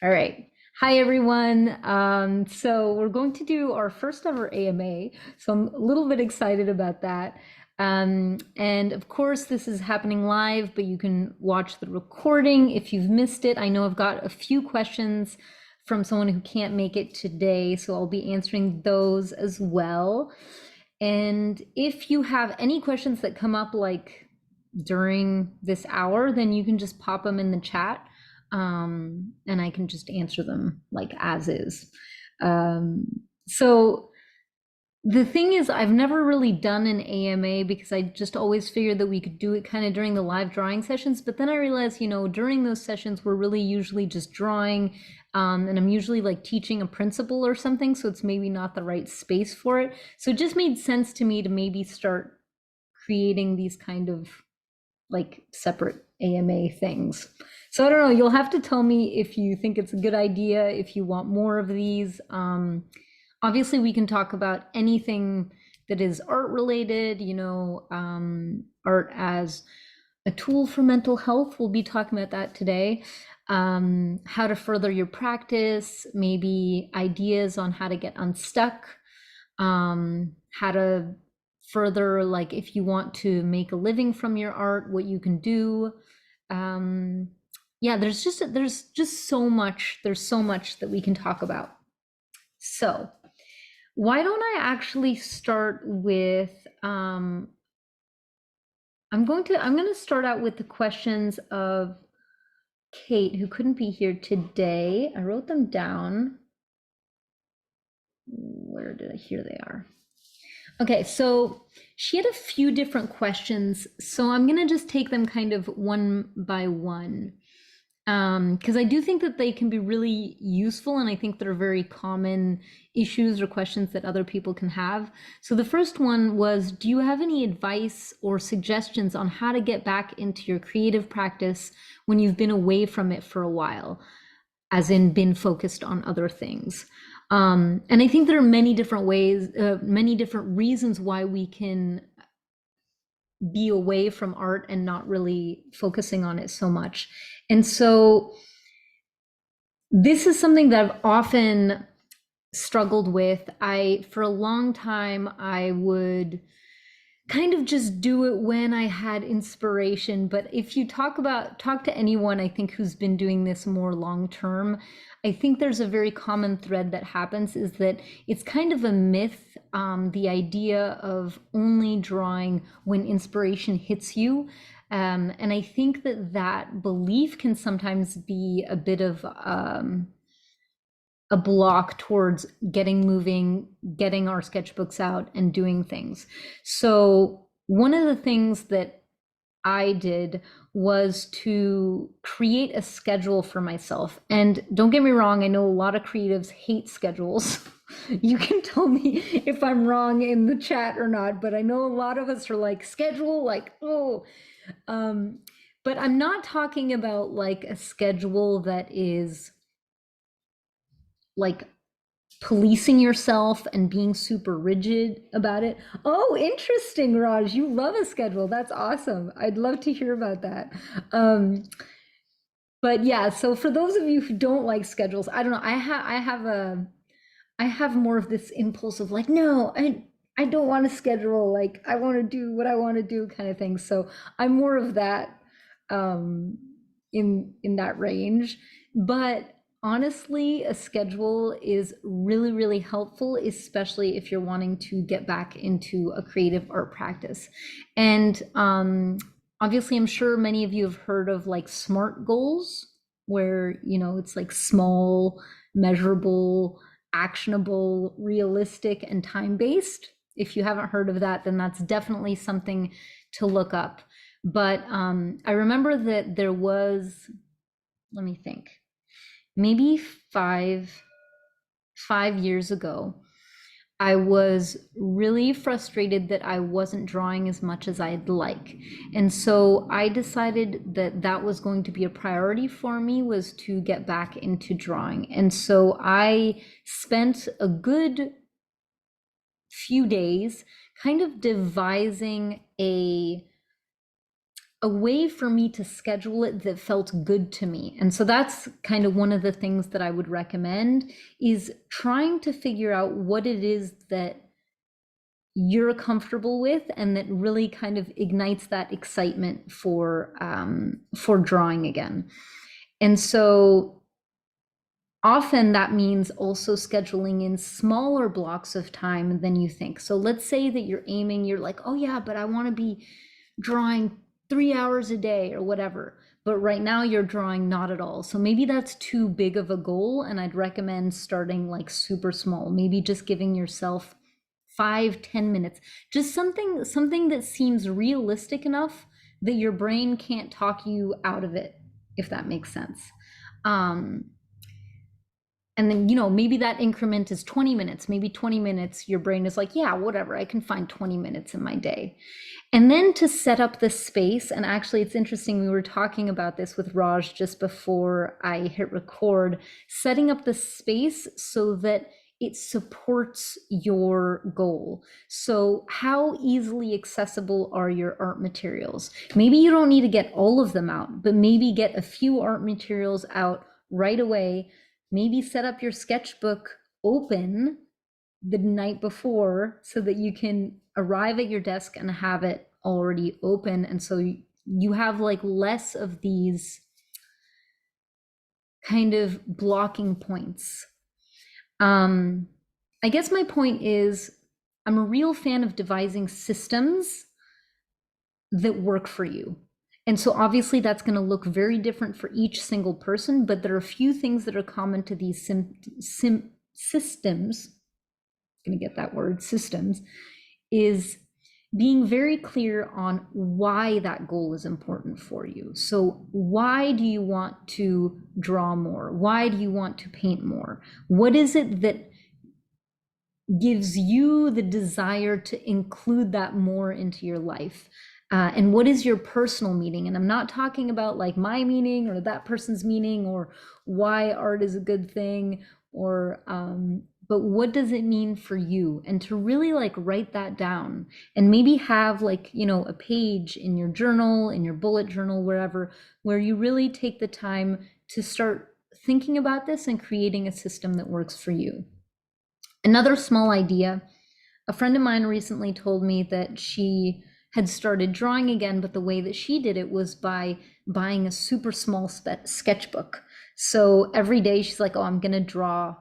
All right. Hi, everyone. So we're going to do our first ever AMA. So I'm a little bit excited about that. And of course, this is happening live, but you can watch the recording if you've missed it. I know I've got a few questions from someone who can't make it today, so I'll be answering those as well. And if you have any questions that come up like during this hour, then you can just pop them in the chat, and I can just answer them like as is. Um, so the thing is, I've never really done an AMA because I just always figured that we could do it kind of during the live drawing sessions. But then I realized, during those sessions, we're really usually just drawing, and I'm usually like teaching a principle or something. So it's maybe not the right space for it. So it just made sense to me to maybe start creating these kind of like separate AMA things. So I don't know, you'll have to tell me if you think it's a good idea, if you want more of these. Obviously, we can talk about anything that is art related, art as a tool for mental health. We'll be talking about that today. How to further your practice, maybe ideas on how to get unstuck, how to further, like if you want to make a living from your art, what you can do. Yeah, there's just so much, there's so much that we can talk about. So why don't I actually start with, I'm going to start out with the questions of Kate, who couldn't be here today. I wrote them down. Where did I? Here they are. Okay, so she had a few different questions, so I'm gonna just take them kind of one by one, because I do think that they can be really useful, and I think they're very common issues or questions that other people can have. So the first one was, do you have any advice or suggestions on how to get back into your creative practice when you've been away from it for a while, as in been focused on other things? And I think there are many different ways, many different reasons why we can be away from art and not really focusing on it so much. And so this is something that I've often struggled with. For a long time, I would kind of just do it when I had inspiration. But if you talk to anyone, I think, who's been doing this more long term, I think there's a very common thread that happens, is that it's kind of a myth, the idea of only drawing when inspiration hits you. And I think that belief can sometimes be a bit of a block towards getting moving, getting our sketchbooks out and doing things. So one of the things that I did was to create a schedule for myself. And don't get me wrong, I know a lot of creatives hate schedules. You can tell me if I'm wrong in the chat or not, but I know a lot of us are like, schedule, like, oh. But I'm not talking about like a schedule that is like policing yourself and being super rigid about it. Oh, interesting, Raj. You love a schedule. That's awesome. I'd love to hear about that. But yeah, so for those of you who don't like schedules, I don't know. I have more of this impulse of like, no, I don't want to schedule. Like, I want to do what I want to do, kind of thing. So I'm more of that, in that range. But honestly, a schedule is really, really helpful, especially if you're wanting to get back into a creative art practice. And obviously, I'm sure many of you have heard of like SMART goals, where, it's like small, measurable, actionable, realistic, and time-based. If you haven't heard of that, then that's definitely something to look up. But I remember that there was, let me think, maybe five years ago, I was really frustrated that I wasn't drawing as much as I'd like. And so I decided that that was going to be a priority for me, was to get back into drawing. And so I spent a good few days kind of devising a a way for me to schedule it that felt good to me. And so that's kind of one of the things that I would recommend, is trying to figure out what it is that you're comfortable with and that really kind of ignites that excitement for drawing again. And so often that means also scheduling in smaller blocks of time than you think. So let's say that you're like, oh yeah, but I want to be drawing 3 hours a day or whatever. But right now you're drawing not at all. So maybe that's too big of a goal. And I'd recommend starting like super small, maybe just giving yourself 5-10 minutes, just something that seems realistic enough that your brain can't talk you out of it, if that makes sense. And then, maybe that increment is 20 minutes, maybe 20 minutes, your brain is like, yeah, whatever, I can find 20 minutes in my day. And then to set up the space, and actually it's interesting, we were talking about this with Raj just before I hit record, setting up the space so that it supports your goal. So how easily accessible are your art materials? Maybe you don't need to get all of them out, but maybe get a few art materials out right away. Maybe set up your sketchbook open the night before so that you can arrive at your desk and have it already open. And so you have like less of these kind of blocking points. I guess my point is, I'm a real fan of devising systems that work for you. And so obviously that's going to look very different for each single person, but there are a few things that are common to these systems. I'm going to get that word, systems, is being very clear on why that goal is important for you. So why do you want to draw more? Why do you want to paint more? What is it that gives you the desire to include that more into your life? And what is your personal meaning? And I'm not talking about like my meaning or that person's meaning or why art is a good thing, or but what does it mean for you? And to really like write that down, and maybe have like, a page in your journal, in your bullet journal, wherever, where you really take the time to start thinking about this and creating a system that works for you. Another small idea, a friend of mine recently told me that she had started drawing again, but the way that she did it was by buying a super small sketchbook. So every day she's like, oh, I'm going to draw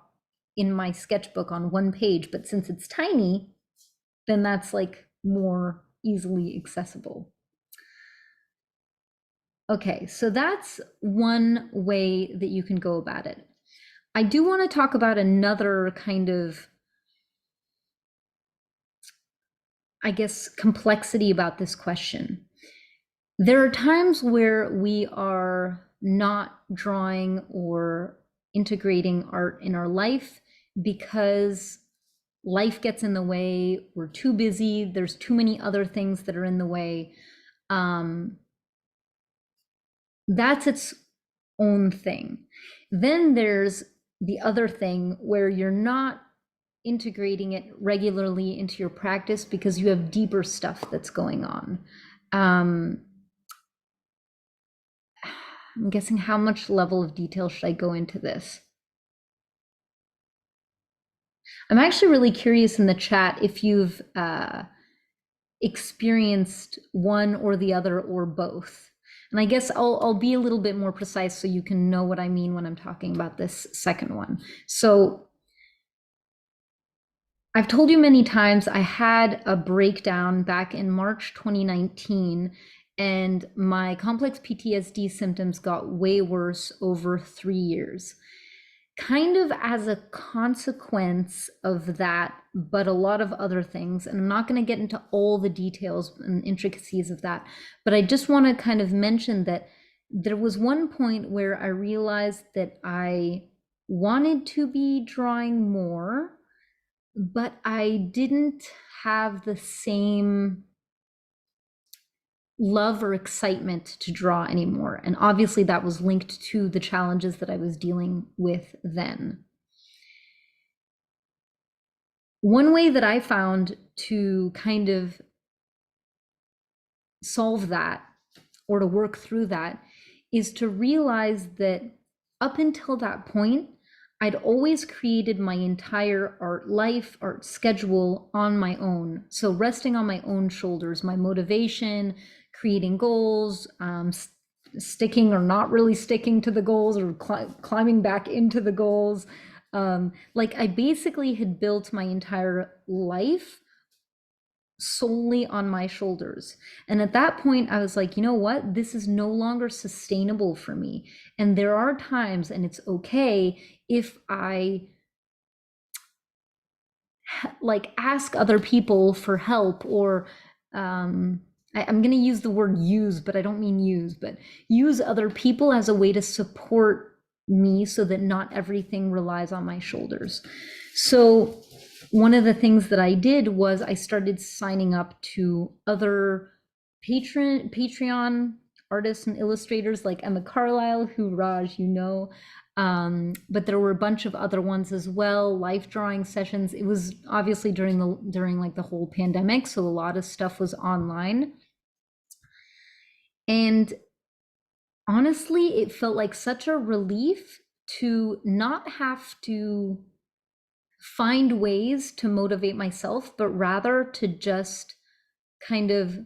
in my sketchbook on one page, but since it's tiny, then that's like more easily accessible. Okay, so that's one way that you can go about it. I do want to talk about another kind of, I guess, complexity about this question. There are times where we are not drawing or integrating art in our life because life gets in the way, we're too busy, there's too many other things that are in the way. That's its own thing. Then there's the other thing where you're not integrating it regularly into your practice because you have deeper stuff that's going on. I'm guessing, how much level of detail should I go into this? I'm actually really curious in the chat if you've experienced one or the other or both. And I guess I'll be a little bit more precise so you can know what I mean when I'm talking about this second one. So I've told you many times I had a breakdown back in March 2019, and my complex PTSD symptoms got way worse over 3 years. Kind of as a consequence of that, but a lot of other things. And I'm not going to get into all the details and intricacies of that, but I just want to kind of mention that there was one point where I realized that I wanted to be drawing more, but I didn't have the same love or excitement to draw anymore. And obviously that was linked to the challenges that I was dealing with then. One way that I found to kind of solve that, or to work through that is to realize that up until that point, I'd always created my entire art life, art schedule on my own. So resting on my own shoulders, my motivation, creating goals, sticking or not really sticking to the goals, or climbing back into the goals. Like I basically had built my entire life solely on my shoulders. And at that point, I was like, you know what? This is no longer sustainable for me. And there are times, and it's okay if I like ask other people for help, or I'm going to use the word use, but I don't mean use, but use other people as a way to support me so that not everything relies on my shoulders. So one of the things that I did was I started signing up to other Patreon artists and illustrators like Emma Carlisle, who Raj, you know, but there were a bunch of other ones as well, life drawing sessions. It was obviously during like the whole pandemic, so a lot of stuff was online. And honestly, it felt like such a relief to not have to find ways to motivate myself, but rather to just kind of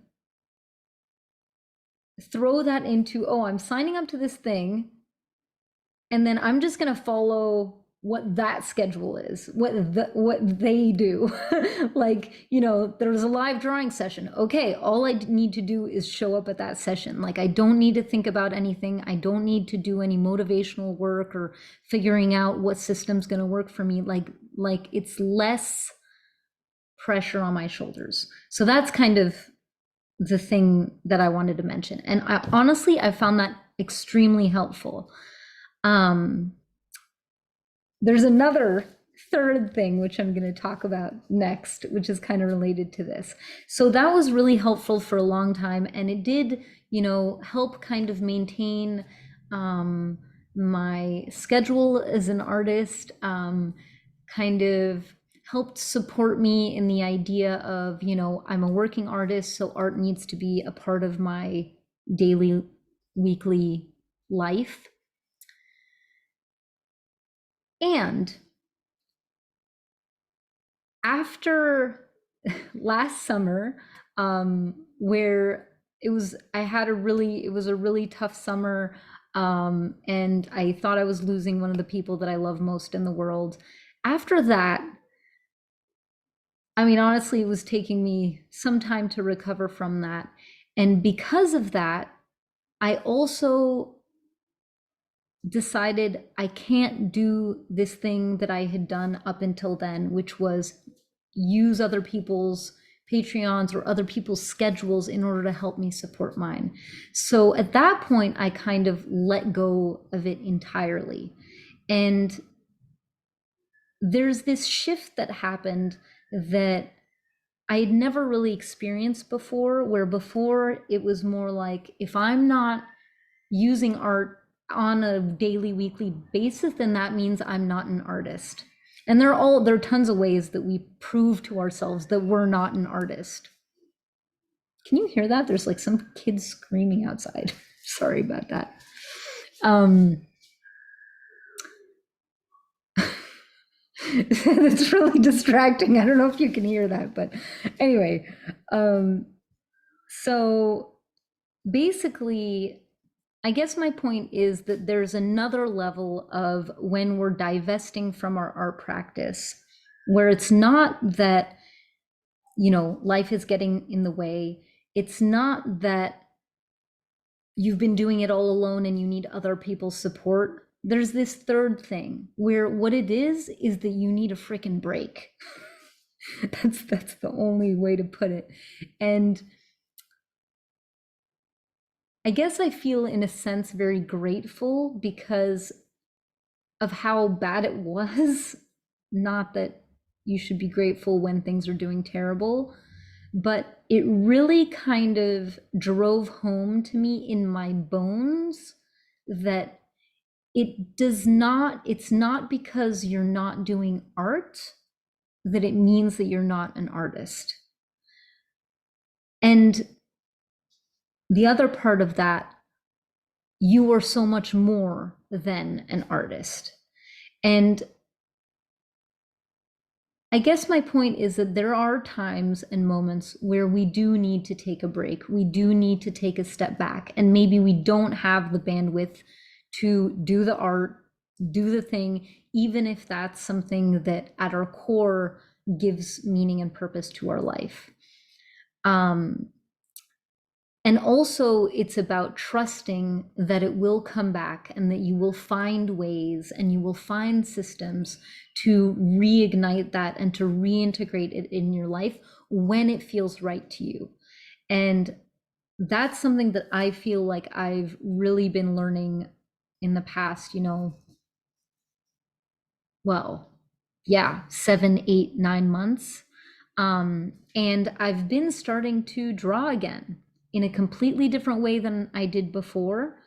throw that into, oh, I'm signing up to this thing, and then I'm just going to follow what that schedule is, what they do. Like, you know, there's a live drawing session. Okay, all I need to do is show up at that session. Like, I don't need to think about anything. I don't need to do any motivational work or figuring out what system's going to work for me. Like it's less pressure on my shoulders. So that's kind of the thing that I wanted to mention. And honestly, I found that extremely helpful. There's another third thing, which I'm going to talk about next, which is kind of related to this. So that was really helpful for a long time. And it did, you know, help kind of maintain my schedule as an artist, kind of helped support me in the idea of, you know, I'm a working artist, so art needs to be a part of my daily, weekly life. And after last summer, where it was a really tough summer, and I thought I was losing one of the people that I love most in the world. After that, I mean, honestly, it was taking me some time to recover from that. And because of that, I also decided I can't do this thing that I had done up until then, which was use other people's Patreons or other people's schedules in order to help me support mine. So at that point, I kind of let go of it entirely. And there's this shift that happened that I had never really experienced before, where before it was more like, if I'm not using art on a daily, weekly basis, then that means I'm not an artist. And there are tons of ways that we prove to ourselves that we're not an artist. Can you hear that? There's like some kids screaming outside. Sorry about that. It's really distracting. I don't know if you can hear that, but anyway. So basically, I guess my point is that there's another level of when we're divesting from our art practice, where it's not that, you know, life is getting in the way. It's not that you've been doing it all alone and you need other people's support. There's this third thing where what it is that you need a freaking break. That's the only way to put it. And I guess I feel in a sense very grateful because of how bad it was. Not that you should be grateful when things are doing terrible, but it really kind of drove home to me in my bones that it's not because you're not doing art that it means that you're not an artist. And the other part of that, you are so much more than an artist. And I guess my point is that there are times and moments where we do need to take a break. We do need to take a step back. And maybe we don't have the bandwidth to do the art, do the thing, even if that's something that at our core gives meaning and purpose to our life. And also, it's about trusting that it will come back and that you will find ways and you will find systems to reignite that and to reintegrate it in your life when it feels right to you. And that's something that I feel like I've really been learning in the past, well, yeah, 7, 8, 9 months. And I've been starting to draw again in a completely different way than I did before.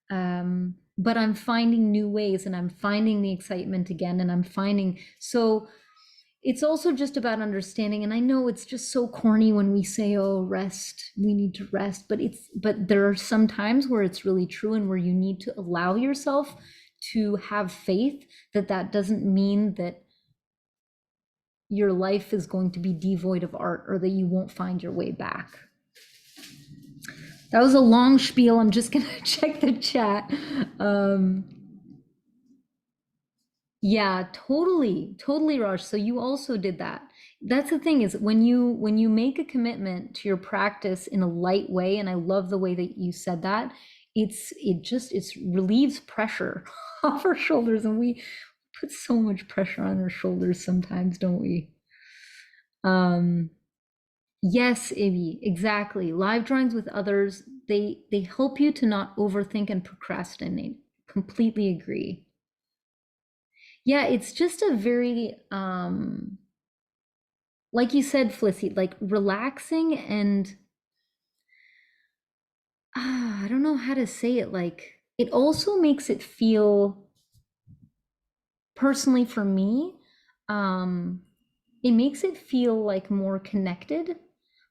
But I'm finding new ways and I'm finding the excitement again. And I'm finding, so it's also just about understanding. And I know it's just so corny when we say, oh, rest, we need to rest. But there are some times where it's really true and where you need to allow yourself to have faith that that doesn't mean that your life is going to be devoid of art or that you won't find your way back. That was a long spiel. I'm just gonna check the chat. Yeah, totally, Raj. So you also did that. That's the thing, is when you make a commitment to your practice in a light way, and I love the way that you said that, it relieves pressure off our shoulders, and we put so much pressure on our shoulders sometimes, don't we? Yes, Ivy, exactly. Live drawings with others, they help you to not overthink and procrastinate. Completely agree. Yeah, it's just a very like you said, Flissy, like relaxing and I don't know how to say it. Like it also makes it feel, personally for me, um, it makes it feel like more connected,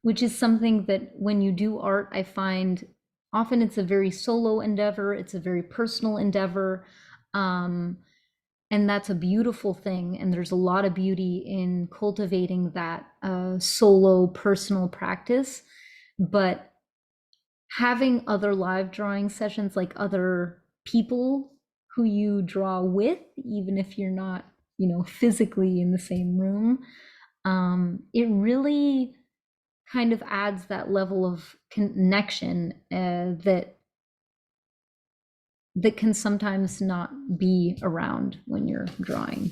which is something that when you do art, I find often it's a very solo endeavor, it's a very personal endeavor. Um, and that's a beautiful thing. And there's a lot of beauty in cultivating that solo personal practice. But having other live drawing sessions, like other people who you draw with, even if you're not, physically in the same room, it really kind of adds that level of connection that can sometimes not be around when you're drawing.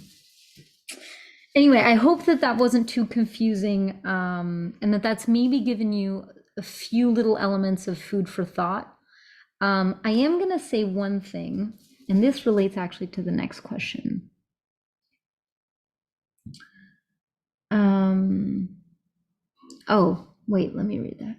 Anyway, I hope that that wasn't too confusing, and that that's maybe given you a few little elements of food for thought. I am going to say one thing, and this relates actually to the next question. Oh, wait, let me read that.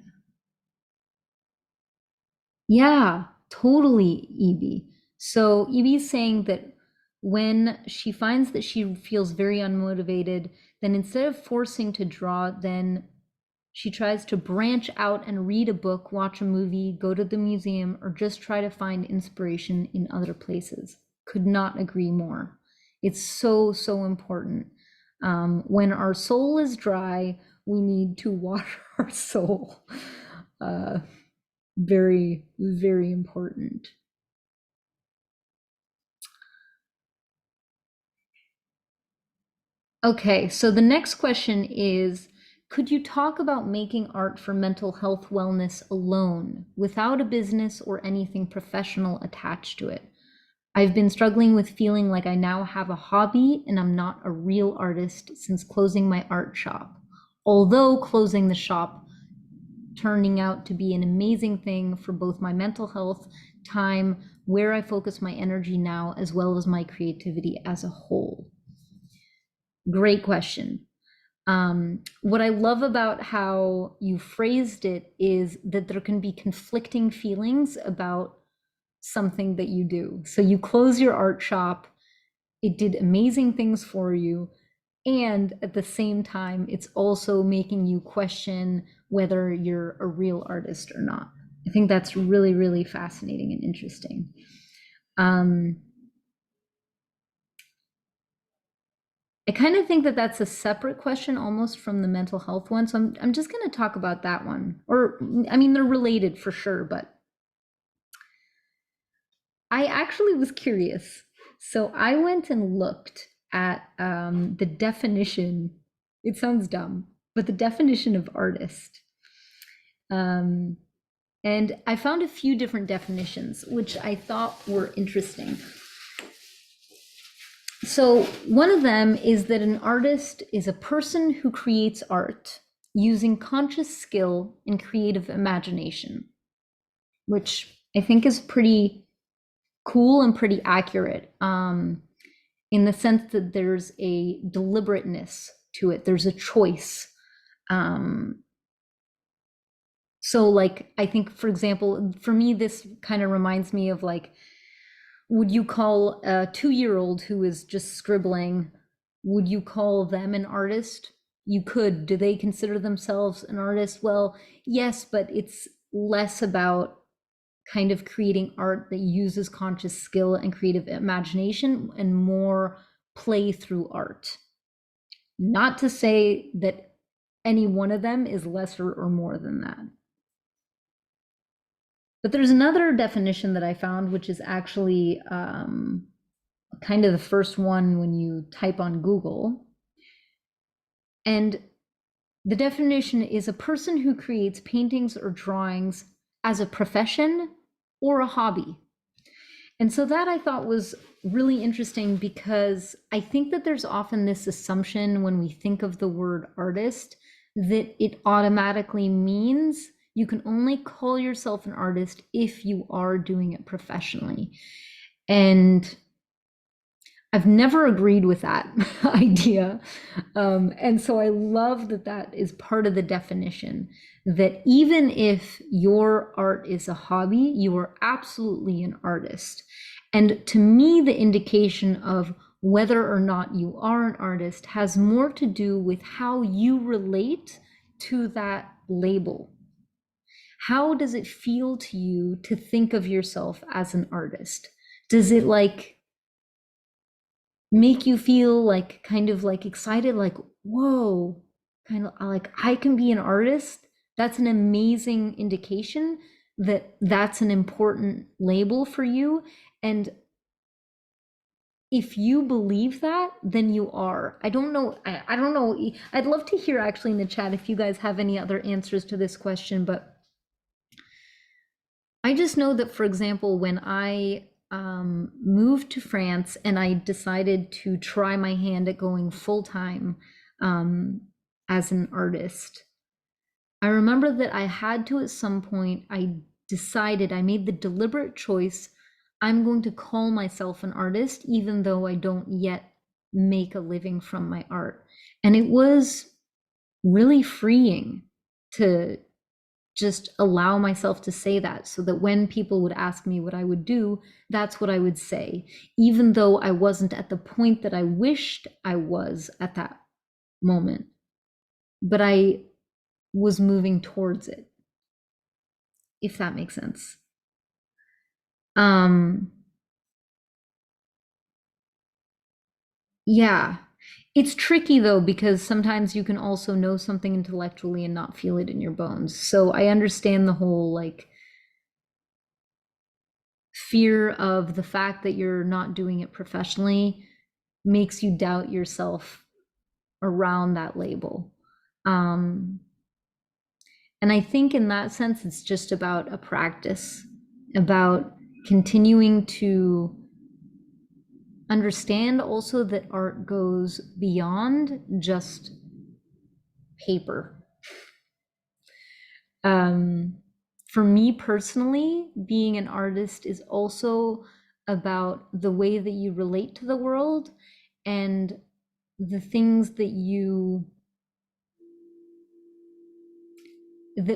Yeah, totally, Evie. So Evie's saying that when she finds that she feels very unmotivated, then instead of forcing to draw, then she tries to branch out and read a book, watch a movie, go to the museum, or just try to find inspiration in other places. Could not agree more. It's so, so important. When our soul is dry, we need to water our soul. Very, very important. Okay, so the next question is, could you talk about making art for mental health wellness alone, without a business or anything professional attached to it? I've been struggling with feeling like I now have a hobby and I'm not a real artist since closing my art shop. Although closing the shop turning out to be an amazing thing for both my mental health, time, where I focus my energy now, as well as my creativity as a whole. Great question. What I love about how you phrased it is that there can be conflicting feelings about something that you do. So you close your art shop, it did amazing things for you, and at the same time, it's also making you question whether you're a real artist or not. I think that's really, really fascinating and interesting. Um, I kind of think that that's a separate question almost from the mental health one. So I'm just going to talk about that one. Or, I mean, they're related for sure, but I actually was curious. So I went and looked at the definition. It sounds dumb, but the definition of artist. Um, and I found a few different definitions, which I thought were interesting. So one of them is that an artist is a person who creates art using conscious skill and creative imagination, which I think is pretty cool and pretty accurate, in the sense that there's a deliberateness to it. There's a choice. So like, I think, for example, for me, this kind of reminds me of like, would you call a 2-year-old who is just scribbling, would you call them an artist? You could. Do they consider themselves an artist? Well, yes, but it's less about kind of creating art that uses conscious skill and creative imagination and more play through art. Not to say that any one of them is lesser or more than that. But there's another definition that I found, which is actually kind of the first one when you type on Google. And the definition is a person who creates paintings or drawings as a profession or a hobby. And so that I thought was really interesting because I think that there's often this assumption when we think of the word artist that it automatically means you can only call yourself an artist if you are doing it professionally. And I've never agreed with that idea. And so I love that that is part of the definition, that even if your art is a hobby, you are absolutely an artist. And to me, the indication of whether or not you are an artist has more to do with how you relate to that label. How does it feel to you to think of yourself as an artist? Does it like make you feel like kind of like excited, like, whoa, kind of like I can be an artist? That's an amazing indication that that's an important label for you. And if you believe that, then you are. I don't know. I don't know. I'd love to hear actually in the chat if you guys have any other answers to this question, but I just know that, for example, when I moved to France and I decided to try my hand at going full time as an artist, I remember that I had to, at some point, I decided, I made the deliberate choice, I'm going to call myself an artist, even though I don't yet make a living from my art. And it was really freeing to just allow myself to say that, so that when people would ask me what I would do, that's what I would say, even though I wasn't at the point that I wished I was at that moment. But I was moving towards it, if that makes sense. Yeah. It's tricky though, because sometimes you can also know something intellectually and not feel it in your bones. So I understand the whole like fear of the fact that you're not doing it professionally makes you doubt yourself around that label. And I think in that sense, it's just about a practice, about continuing to understand also that art goes beyond just paper. For me personally, being an artist is also about the way that you relate to the world and the things that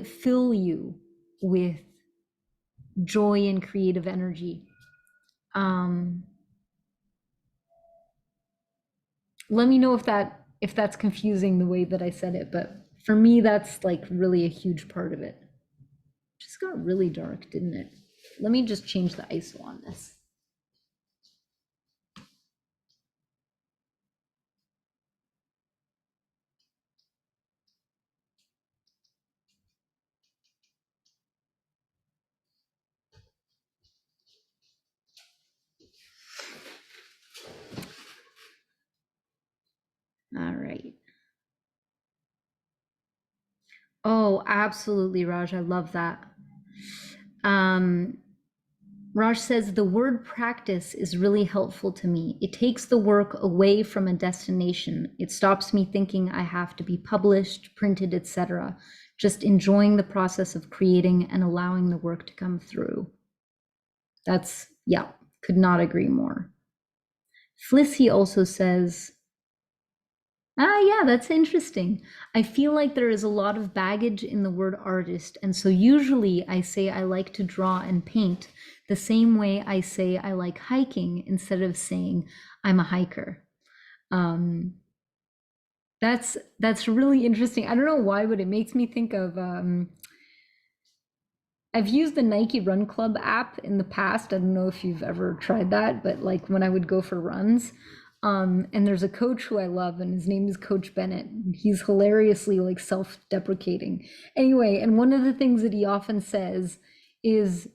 fill you with joy and creative energy. Let me know if that's confusing the way that I said it, but for me that's like really a huge part of it, which is This got really dark, didn't it? Let me just change the ISO on this. All right. Oh, absolutely, Raj. I love that. Um, Raj says the word practice is really helpful to me. It takes the work away from a destination. It stops me thinking I have to be published, printed, etc. Just enjoying the process of creating and allowing the work to come through. That's, yeah, could not agree more. Flissy also says, yeah, that's interesting. I feel like there is a lot of baggage in the word artist. And so usually I say I like to draw and paint the same way I say I like hiking instead of saying I'm a hiker. That's really interesting. I don't know why, but it makes me think of I've used the Nike Run Club app in the past. I don't know if you've ever tried that, but like when I would go for runs, and there's a coach who I love, and his name is Coach Bennett. He's hilariously like self-deprecating. Anyway, and one of the things that he often says is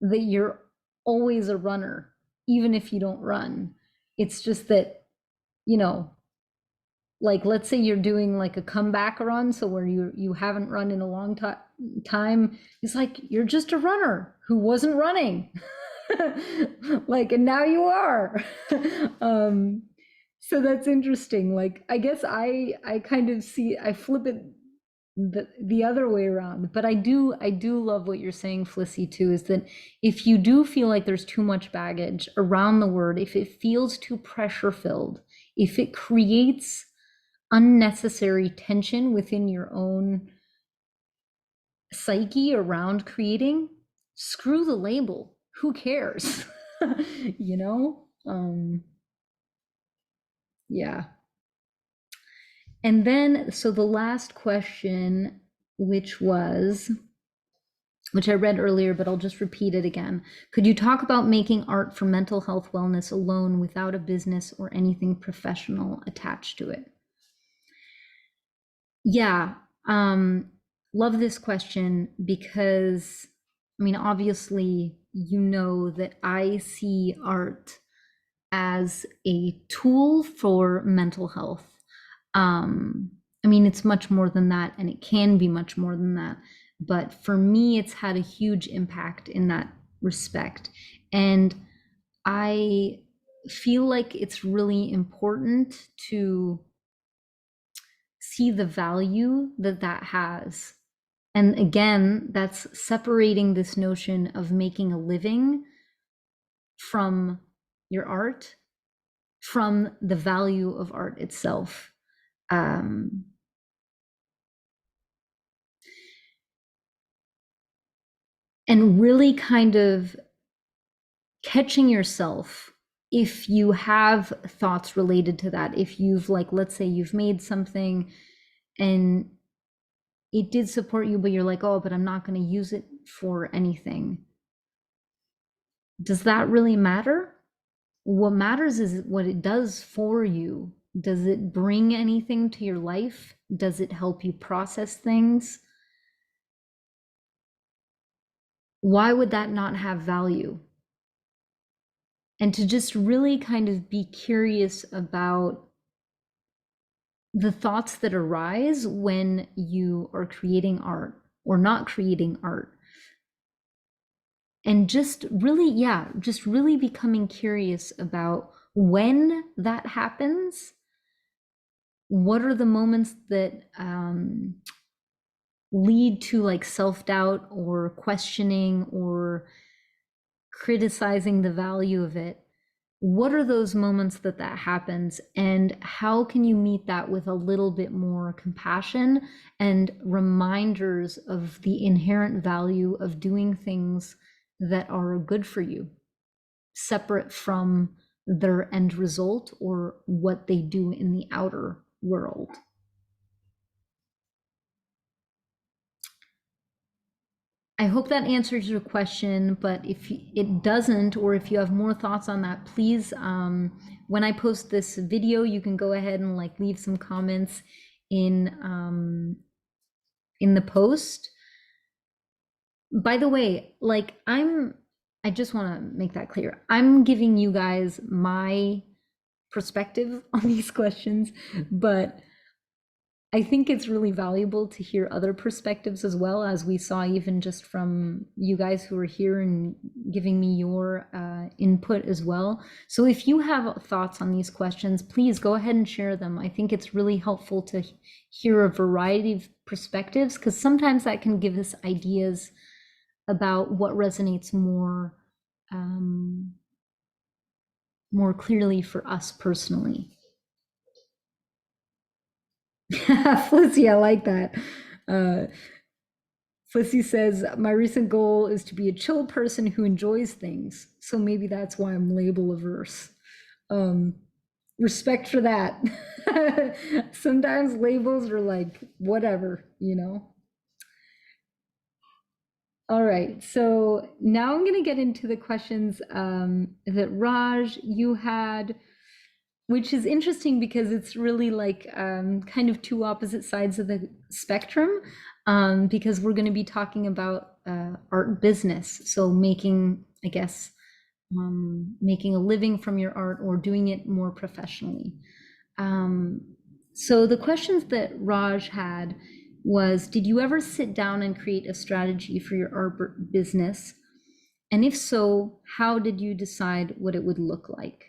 that you're always a runner, even if you don't run. It's just that, you know, like let's say you're doing like a comeback run, so where you haven't run in a long time, it's like you're just a runner who wasn't running. Like, and now you are. So that's interesting. Like I guess I kind of see, I flip it the other way around, but I do love what you're saying, Flissy, too, is that if you do feel like there's too much baggage around the word, if it feels too pressure filled, if it creates unnecessary tension within your own psyche around creating, screw the label. Who cares? You know? Yeah. And then, so the last question, which I read earlier, but I'll just repeat it again. Could you talk about making art for mental health wellness alone without a business or anything professional attached to it? Yeah, love this question because, I mean, obviously, you know that I see art as a tool for mental health. I mean, it's much more than that, and it can be much more than that. But for me, it's had a huge impact in that respect. And I feel like it's really important to see the value that that has. And again, that's separating this notion of making a living from your art, from the value of art itself. Um, and really kind of catching yourself if you have thoughts related to that. If you've, like, let's say you've made something and it did support you, but you're like, oh, but I'm not going to use it for anything. Does that really matter? What matters is what it does for you. Does it bring anything to your life? Does it help you process things? Why would that not have value? And to just really kind of be curious about the thoughts that arise when you are creating art or not creating art. And just really, yeah, just really becoming curious about when that happens. What are the moments that lead to like self-doubt or questioning or criticizing the value of it? What are those moments that happens, and how can you meet that with a little bit more compassion and reminders of the inherent value of doing things that are good for you, separate from their end result or what they do in the outer world? I hope that answers your question, but if it doesn't, or if you have more thoughts on that, please, when I post this video, you can go ahead and like leave some comments in the post. By the way, like I just want to make that clear. I'm giving you guys my perspective on these questions, but I think it's really valuable to hear other perspectives as well, as we saw even just from you guys who are here and giving me your input as well. So if you have thoughts on these questions, please go ahead and share them. I think it's really helpful to hear a variety of perspectives, because sometimes that can give us ideas about what resonates more clearly for us personally. Flissy, I like that. Flissy says, my recent goal is to be a chill person who enjoys things. So maybe that's why I'm label averse. Respect for that. Sometimes labels are like, whatever, you know? All right, so now I'm going to get into the questions that Raj, you had, which is interesting because it's really like kind of two opposite sides of the spectrum, because we're going to be talking about art business. So making, I guess, making a living from your art or doing it more professionally. So the questions that Raj had was, did you ever sit down and create a strategy for your art business? And if so, how did you decide what it would look like?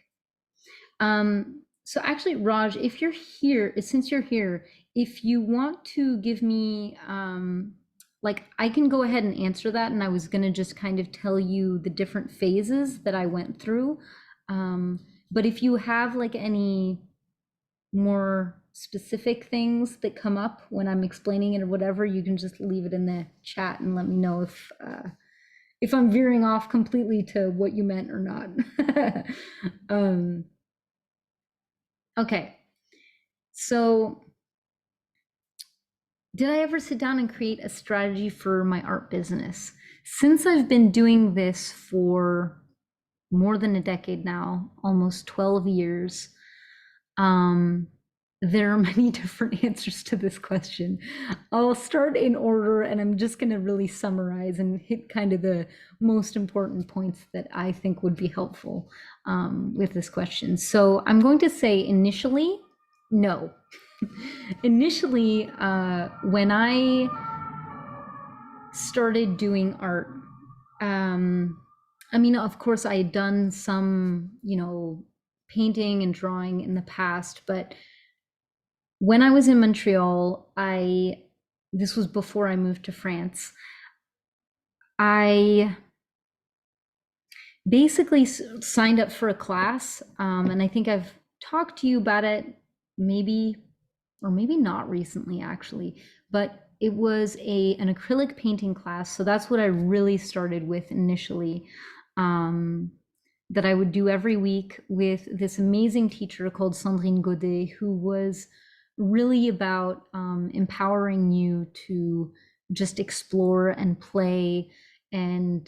So actually, Raj, if you're here, since you're here, if you want to give me, like, I can go ahead and answer that. And I was going to just kind of tell you the different phases that I went through. But if you have like any more specific things that come up when I'm explaining it or whatever, you can just leave it in the chat and let me know if I'm veering off completely to what you meant or not. Okay, so did I ever sit down and create a strategy for my art business? Since I've been doing this for more than a decade now, almost 12 years, there are many different answers to this question. I'll start in order, and I'm just going to really summarize and hit kind of the most important points that I think would be helpful with this question. So I'm going to say initially, no. Initially, when I started doing art, I mean, of course, I had done some, painting and drawing in the past, but when I was in Montreal, this was before I moved to France, I basically signed up for a class, and I think I've talked to you about it maybe, or maybe not recently actually, but it was an acrylic painting class. So that's what I really started with initially, that I would do every week with this amazing teacher called Sandrine Godet, who was really about empowering you to just explore and play and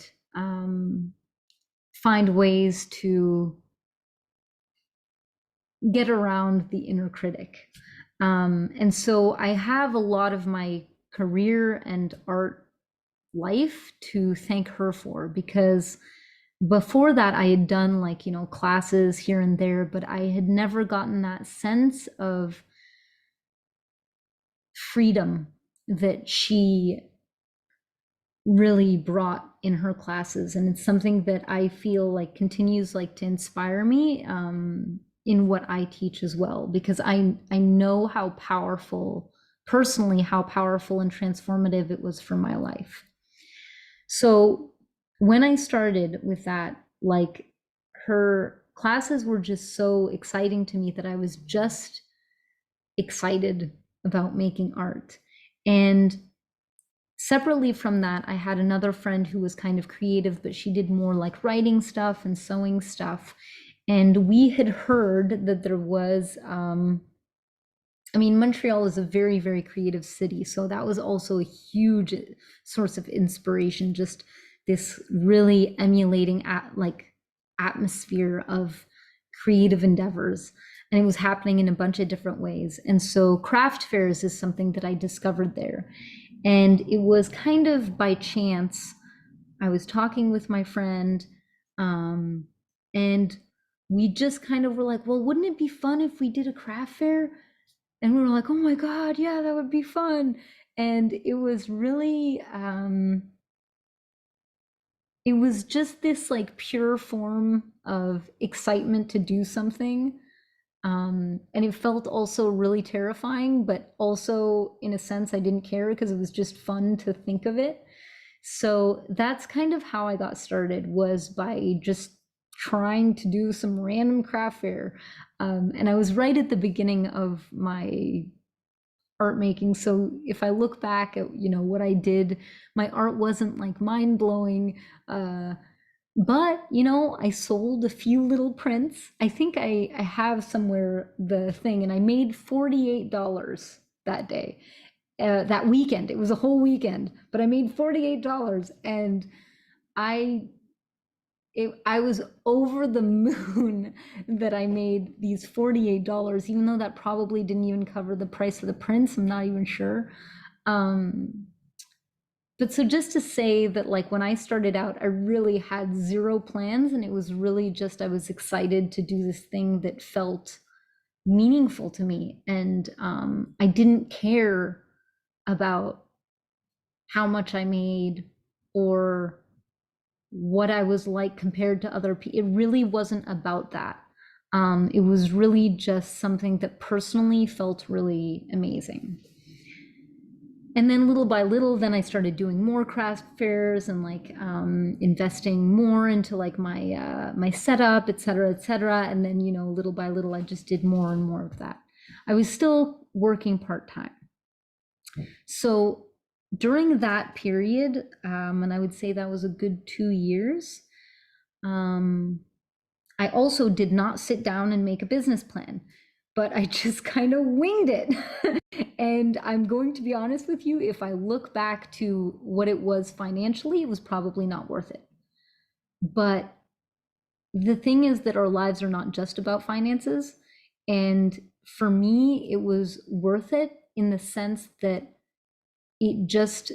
find ways to get around the inner critic. And so I have a lot of my career and art life to thank her for, because before that I had done like, classes here and there, but I had never gotten that sense of freedom that she really brought in her classes. And it's something that I feel like continues like to inspire me in what I teach as well, because I know how powerful, personally, how powerful and transformative it was for my life. So when I started with that, like, her classes were just so exciting to me that I was just excited about making art. And separately from that, I had another friend who was kind of creative, but she did more like writing stuff and sewing stuff. And we had heard that there was I mean, Montreal is a very, very creative city. So that was also a huge source of inspiration, just this really emulating atmosphere of creative endeavors. And it was happening in a bunch of different ways. And so craft fairs is something that I discovered there. And it was kind of by chance. I was talking with my friend, um, and we just kind of were like, well, wouldn't it be fun if we did a craft fair? And we were like, oh my God, yeah, that would be fun. And it was really, it was just this like pure form of excitement to do something. And it felt also really terrifying, but also in a sense, I didn't care because it was just fun to think of it. So that's kind of how I got started, was by just trying to do some random craft fair. And I was right at the beginning of my art making. So if I look back at, what I did, my art wasn't like mind blowing. But I sold a few little prints. I think I have somewhere the thing, and I made $48 that day, that weekend. It was a whole weekend, but I made $48, and I I was over the moon that I made these $48, even though that probably didn't even cover the price of the prints. I'm not even sure. Um, but so just to say that, like, when I started out, I really had zero plans, and it was really just I was excited to do this thing that felt meaningful to me, and I didn't care about how much I made or what I was like compared to other people. It really wasn't about that. It was really just something that personally felt really amazing. And then little by little, then I started doing more craft fairs and like investing more into like my setup, et cetera, et cetera. And then, little by little, I just did more and more of that. I was still working part-time. So during that period, and I would say that was a good 2 years, I also did not sit down and make a business plan, but I just kind of winged it. And I'm going to be honest with you, if I look back to what it was financially, it was probably not worth it. But the thing is that our lives are not just about finances. And for me, it was worth it in the sense that it just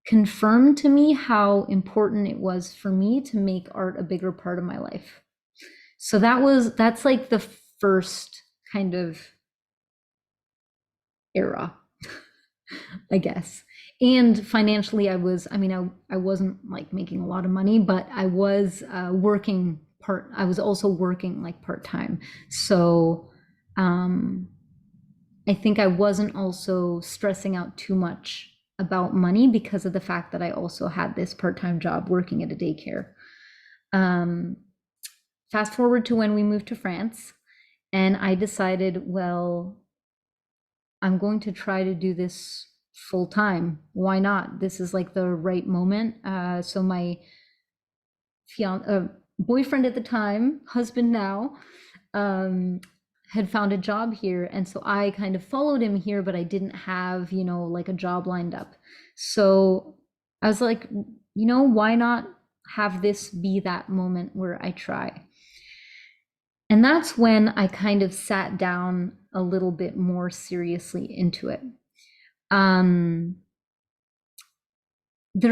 confirmed to me how important it was for me to make art a bigger part of my life. So that's like the first kind of era, I guess. And financially, I wasn't like making a lot of money, but I was I was also working like part-time. So I think I wasn't also stressing out too much about money because of the fact that I also had this part-time job working at a daycare. Fast forward to when we moved to France, and I decided, well, I'm going to try to do this full time. Why not? This is like the right moment. So my boyfriend at the time, husband now, had found a job here, and so I kind of followed him here, but I didn't have, like a job lined up. So I was like, why not have this be that moment where I try? And that's when I kind of sat down a little bit more seriously into it. There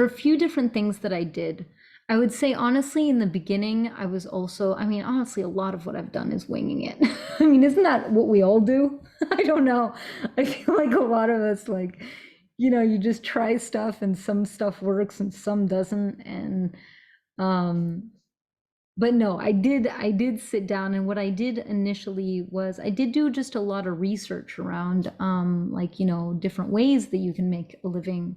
are a few different things that I did. I would say, honestly, in the beginning, I was also, honestly, a lot of what I've done is winging it. Isn't that what we all do? I don't know. I feel like a lot of us, like, you just try stuff and some stuff works and some doesn't. And, but no, I did sit down, and what I did initially was I did do just a lot of research around, like, different ways that you can make a living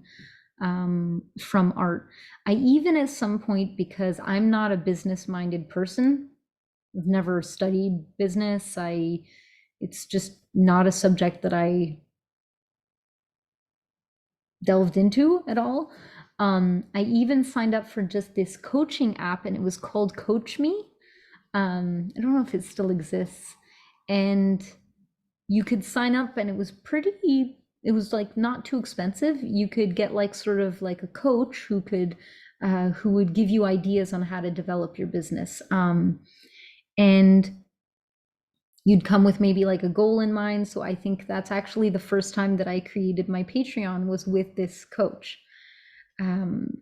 from art. I even at some point, because I'm not a business minded person, I've never studied business. It's just not a subject that I delved into at all. I even signed up for just this coaching app, and it was called Coach Me. I don't know if it still exists. And you could sign up and it was like not too expensive. You could get like sort of like a coach who would give you ideas on how to develop your business. And you'd come with maybe like a goal in mind. So I think that's actually the first time that I created my Patreon was with this coach. Um,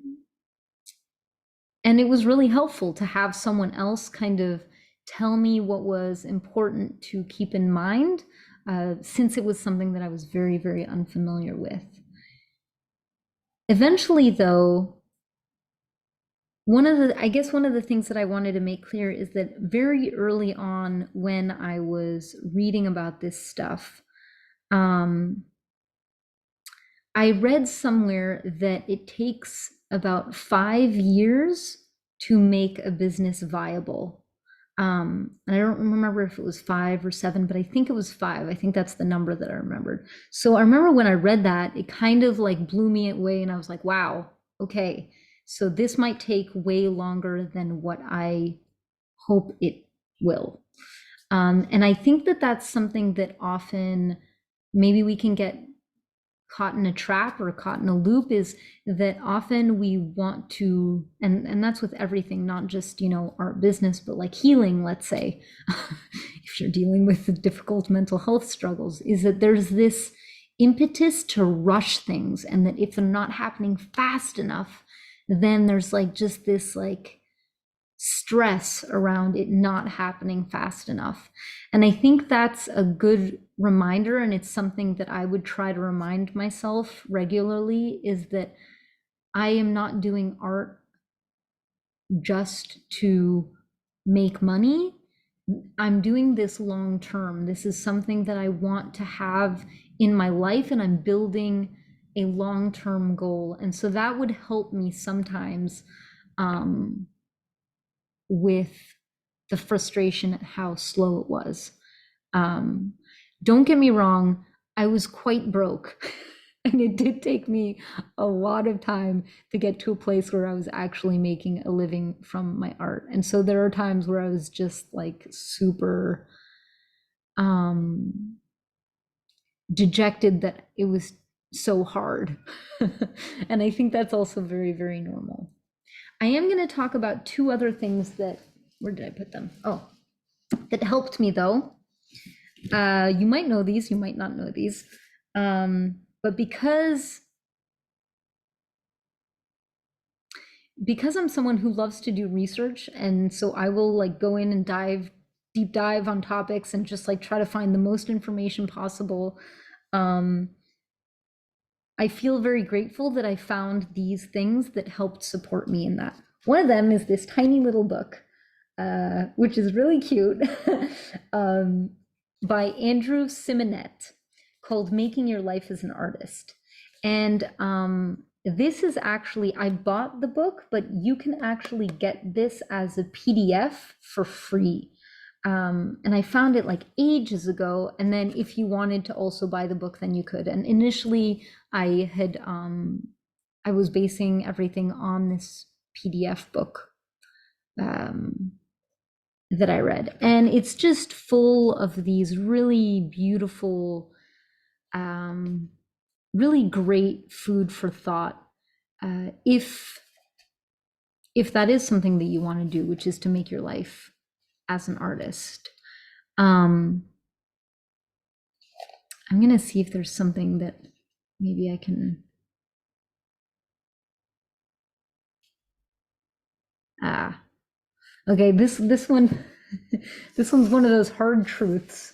and it was really helpful to have someone else kind of tell me what was important to keep in mind, since it was something that I was very, very unfamiliar with. Eventually, though, one of the things that I wanted to make clear is that very early on, when I was reading about this stuff, I read somewhere that it takes about 5 years to make a business viable. And I don't remember if it was 5 or 7, but I think it was 5. I think that's the number that I remembered. So I remember when I read that, it kind of like blew me away, and I was like, wow, okay, so this might take way longer than what I hope it will. And I think that that's something that often maybe we can get caught in a trap or caught in a loop, is that often we want to, and that's with everything, not just, our business, but like healing, let's say, if you're dealing with difficult mental health struggles, is that there's this impetus to rush things, and that if they're not happening fast enough, then there's like just this like stress around it not happening fast enough. And I think that's a good reminder, and it's something that I would try to remind myself regularly, is that I am not doing art just to make money. I'm doing this long term. This is something that I want to have in my life, and I'm building a long-term goal. And so that would help me sometimes with the frustration at how slow it was. Don't get me wrong, I was quite broke. And it did take me a lot of time to get to a place where I was actually making a living from my art. And so there are times where I was just like super dejected that it was so hard. And I think that's also very, very normal. I am going to talk about 2 other things that, where did I put them? Oh, that helped me though. You might know these, you might not know these. But because I'm someone who loves to do research, and so I will like go in and deep dive on topics and just like try to find the most information possible. I feel very grateful that I found these things that helped support me in that. One of them is this tiny little book, which is really cute, by Andrew Simonet, called Making Your Life as an Artist. And this is actually, I bought the book, but you can actually get this as a PDF for free. And I found it like ages ago. And then if you wanted to also buy the book, then you could. And initially I was basing everything on this PDF book that I read. And it's just full of these really beautiful, really great food for thought. If that is something that you want to do, which is to make your life as an artist. I'm gonna see if there's something that maybe I can. Okay, this one, this one's one of those hard truths,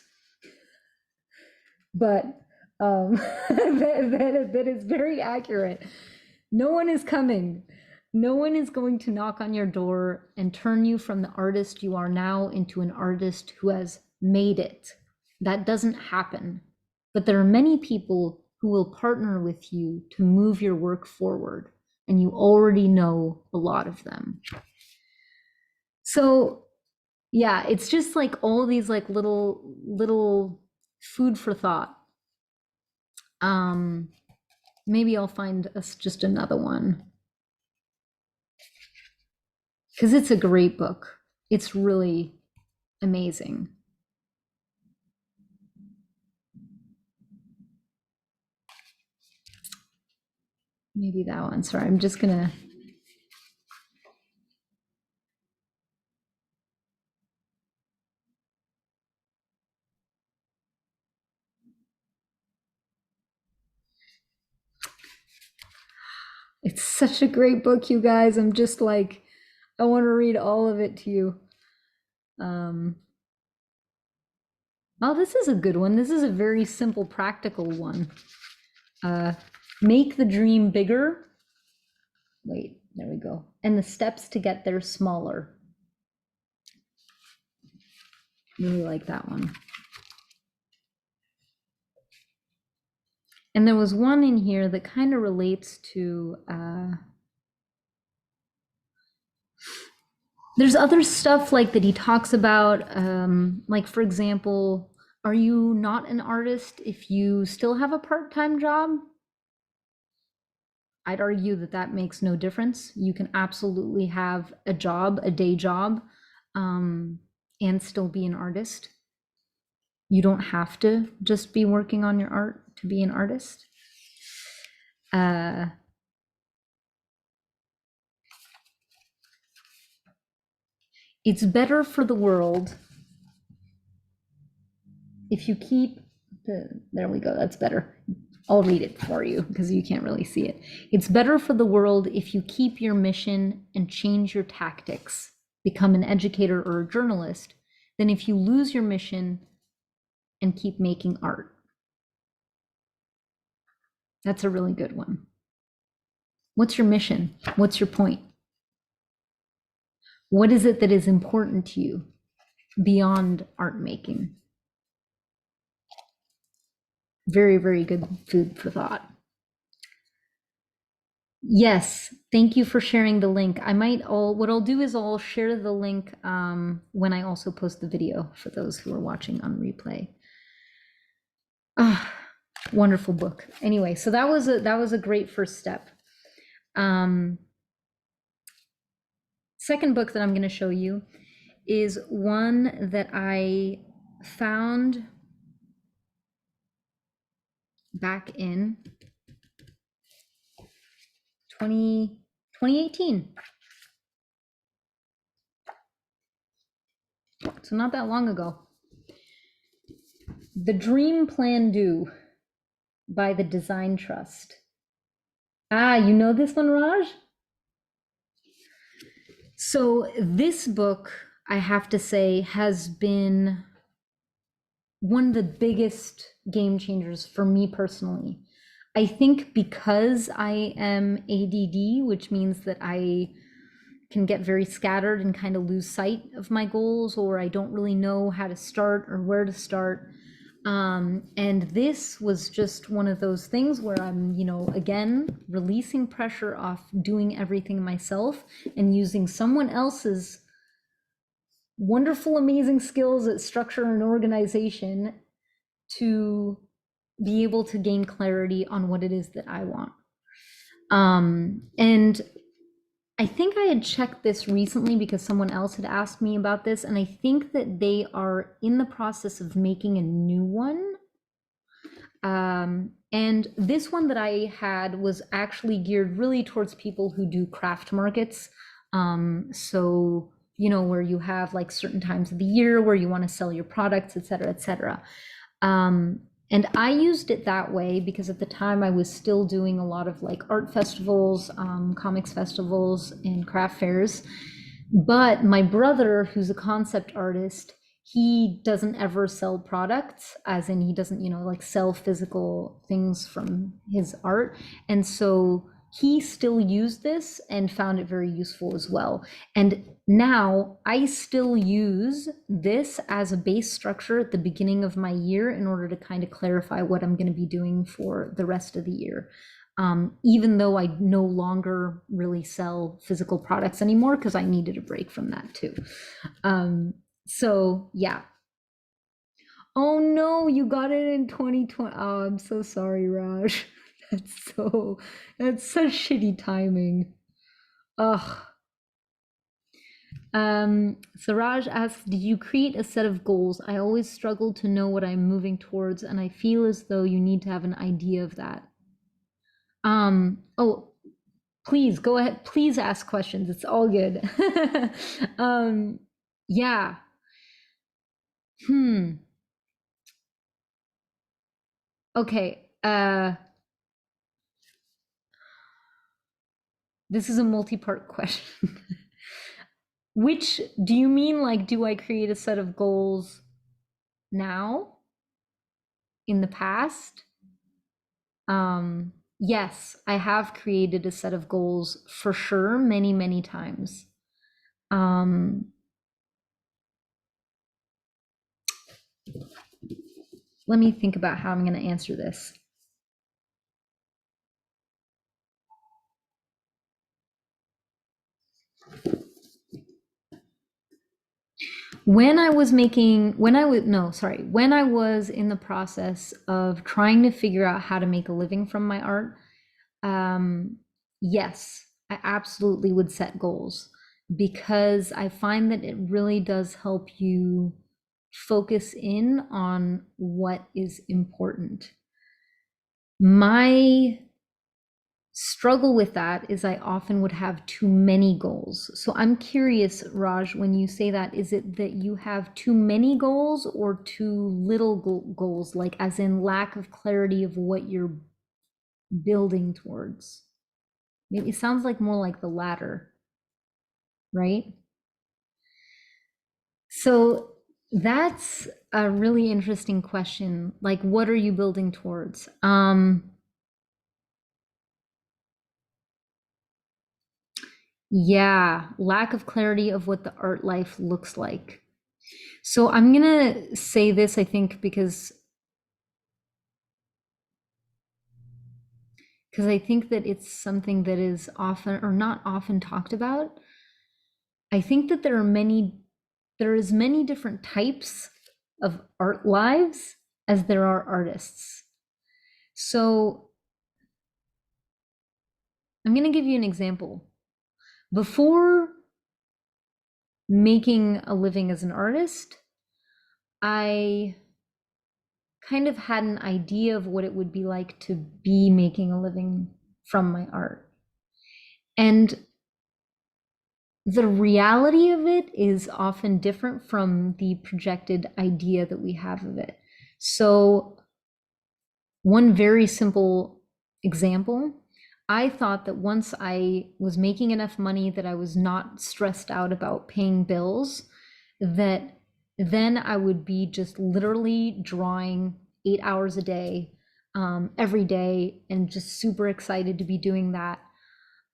but that is very accurate. No one is coming. No one is going to knock on your door and turn you from the artist you are now into an artist who has made it. That doesn't happen. But there are many people who will partner with you to move your work forward, and you already know a lot of them. So yeah, it's just like all these like little food for thought. Maybe I'll find us just another one, because it's a great book. It's really amazing. Maybe that one. Sorry, I'm just gonna. It's such a great book, you guys. I'm just like, I want to read all of it to you. Um, oh, this is a good one. This is a very simple, practical one. Uh, Make the dream bigger. Wait, there we go. And the steps to get there smaller. Really like that one. And there was one in here that kind of relates to, there's other stuff like that he talks about, like for example, are you not an artist if you still have a part-time job? I'd argue that that makes no difference. You can absolutely have a job, a day job, and still be an artist. You don't have to just be working on your art to be an artist. It's better for the world if you keep there we go, that's better. I'll read it for you because you can't really see it. It's better for the world if you keep your mission and change your tactics, become an educator or a journalist, than if you lose your mission and keep making art. That's a really good one. What's your mission? What's your point? What is it that is important to you beyond art making? Very, very good food for thought. Yes, thank you for sharing the link. What I'll do is I'll share the link when I also post the video for those who are watching on replay. Ah, wonderful book. Anyway, so that was a great first step. Second book that I'm going to show you is one that I found back in 2018. So not that long ago. The Dream Plan Do by the Design Trust. Ah, you know this one, Raj? So this book, I have to say, has been one of the biggest game changers for me personally. I think because I am ADD, which means that I can get very scattered and kind of lose sight of my goals, or I don't really know how to start or where to start. And this was just one of those things where I'm, again, releasing pressure off doing everything myself and using someone else's wonderful, amazing skills at structure and organization to be able to gain clarity on what it is that I want. And I think I had checked this recently because someone else had asked me about this, and I think that they are in the process of making a new one. And this one that I had was actually geared really towards people who do craft markets. So, where you have like certain times of the year where you want to sell your products, et cetera, et cetera. And I used it that way because at the time I was still doing a lot of like art festivals, comics festivals, and craft fairs. But my brother, who's a concept artist, he doesn't ever sell products, as in he doesn't, like sell physical things from his art. And so he still used this and found it very useful as well. And now I still use this as a base structure at the beginning of my year in order to kind of clarify what I'm going to be doing for the rest of the year. Even though I no longer really sell physical products anymore because I needed a break from that too. So yeah. Oh no, you got it in 2020. Oh, I'm so sorry, Raj. That's such shitty timing. Ugh. So Raj asks, did you create a set of goals? I always struggle to know what I'm moving towards, and I feel as though you need to have an idea of that. Oh, please go ahead. Please ask questions. It's all good. um, yeah. Hmm. Okay. This is a multi-part question. Which do you mean, like, do I create a set of goals now, in the past? Yes, I have created a set of goals for sure, many, many times. Um, Let me think about how I'm going to answer this. When I was in the process of trying to figure out how to make a living from my art, um, yes, I absolutely would set goals because I find that it really does help you focus in on what is important. My struggle with that is I often would have too many goals. So I'm curious, Raj, when you say that, is it that you have too many goals or too little goals, like as in lack of clarity of what you're building towards? Maybe it sounds like more like the latter, right? So that's a really interesting question. Like, what are you building towards? Yeah, lack of clarity of what the art life looks like. So I'm gonna say this, I think, because I think that it's something that is often or not often talked about. I think that there is many different types of art lives as there are artists. So I'm gonna give you an example. Before making a living as an artist, I kind of had an idea of what it would be like to be making a living from my art. And the reality of it is often different from the projected idea that we have of it. So, one very simple example, I thought that once I was making enough money that I was not stressed out about paying bills, that then I would be just literally drawing 8 hours a day, every day, and just super excited to be doing that.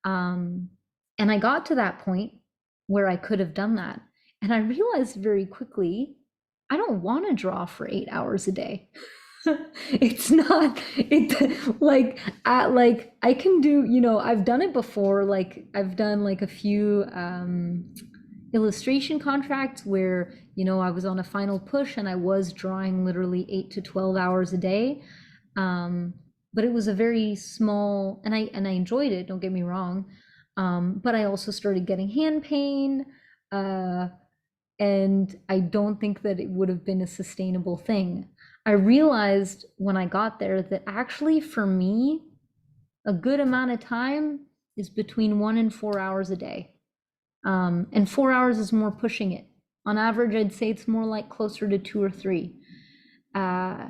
Um, and I got to that point where I could have done that. And I realized very quickly, I don't want to draw for 8 hours a day. It's not it like I can do, I've done it before. Like I've done like a few illustration contracts where, I was on a final push and I was drawing literally 8 to 12 hours a day. Um, but it was a very small, and I enjoyed it, don't get me wrong. But I also started getting hand pain. Uh, and I don't think that it would have been a sustainable thing. I realized when I got there that actually for me, a good amount of time is between 1 and 4 hours a day. And 4 hours is more pushing it. On average, I'd say it's more like closer to 2 or 3. Uh,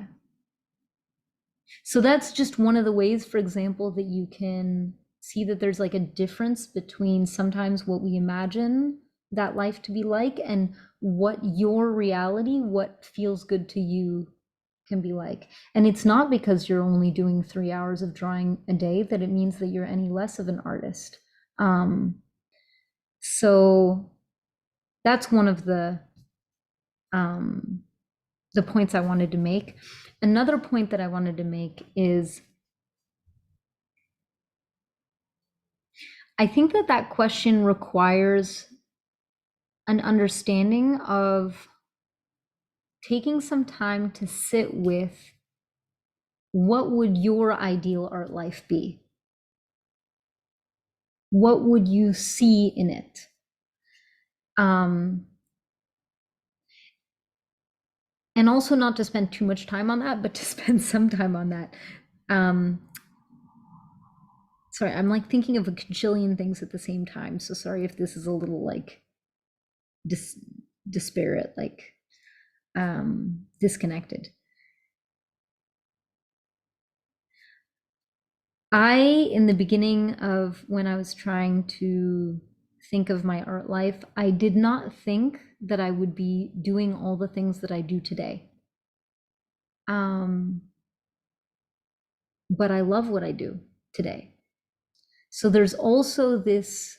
so that's just one of the ways, for example, that you can see that there's like a difference between sometimes what we imagine that life to be like and what your reality, what feels good to you can be like. And it's not because you're only doing 3 hours of drawing a day that it means that you're any less of an artist. Um, so that's one of um, the points I wanted to make. Another point that I wanted to make is I think that that question requires an understanding of taking some time to sit with what would your ideal art life be? What would you see in it? Um, and also not to spend too much time on that, but to spend some time on that. Um, Sorry, I'm like thinking of a cajillion things at the same time. So sorry if this is a little like dis disparate, like disconnected. In the beginning of when I was trying to think of my art life, I did not think that I would be doing all the things that I do today. Um, but I love what I do today. So there's also this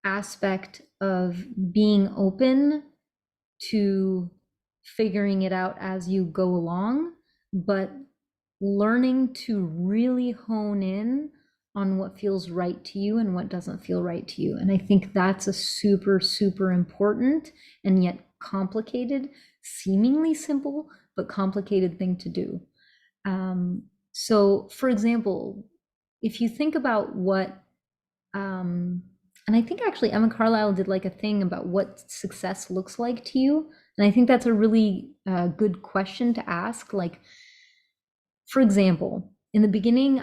aspect of being open to figuring it out as you go along, but learning to really hone in on what feels right to you and what doesn't feel right to you. And I think that's a super, super important and yet complicated, seemingly simple, but complicated thing to do. So, for example, if you think about what, and I think actually Emma Carlisle did like a thing about what success looks like to you. And I think that's a really good question to ask. Like, for example, in the beginning,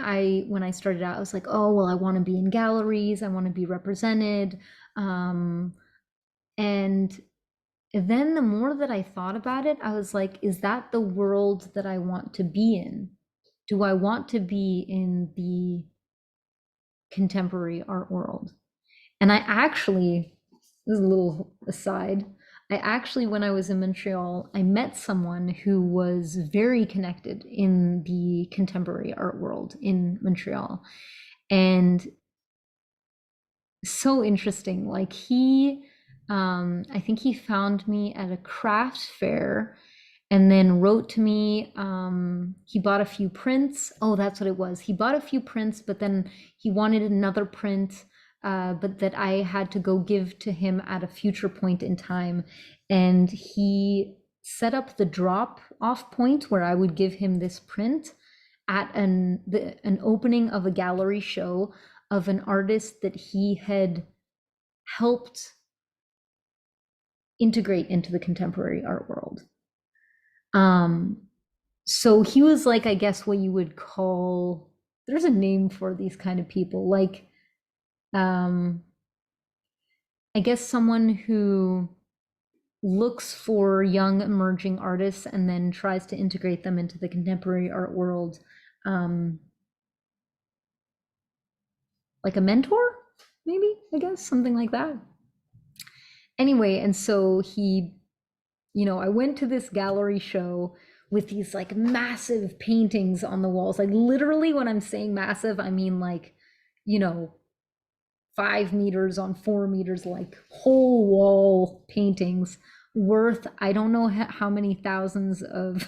when I started out, I was like, oh, well, I want to be in galleries, I want to be represented. Um, and then the more that I thought about it, I was like, is that the world that I want to be in? Do I want to be in the contemporary art world? And I actually, this is a little aside, I actually, when I was in Montreal, I met someone who was very connected in the contemporary art world in Montreal. And so interesting. Like I think he found me at a craft fair and then wrote to me. He bought a few prints. Oh, that's what it was. He bought a few prints, but then he wanted another print, but that I had to go give to him at a future point in time. And he set up the drop off point where I would give him this print at an opening of a gallery show of an artist that he had helped integrate into the contemporary art world. Um, so he was like, I guess what you would call, there's a name for these kind of people, like um, I guess someone who looks for young emerging artists and then tries to integrate them into the contemporary art world, um, like a mentor, maybe, I guess, something like that. Anyway, and so I went to this gallery show with these like massive paintings on the walls. Like literally, when I'm saying massive, I mean like, you know, 5 meters on 4 meters, like whole wall paintings worth I don't know how many thousands of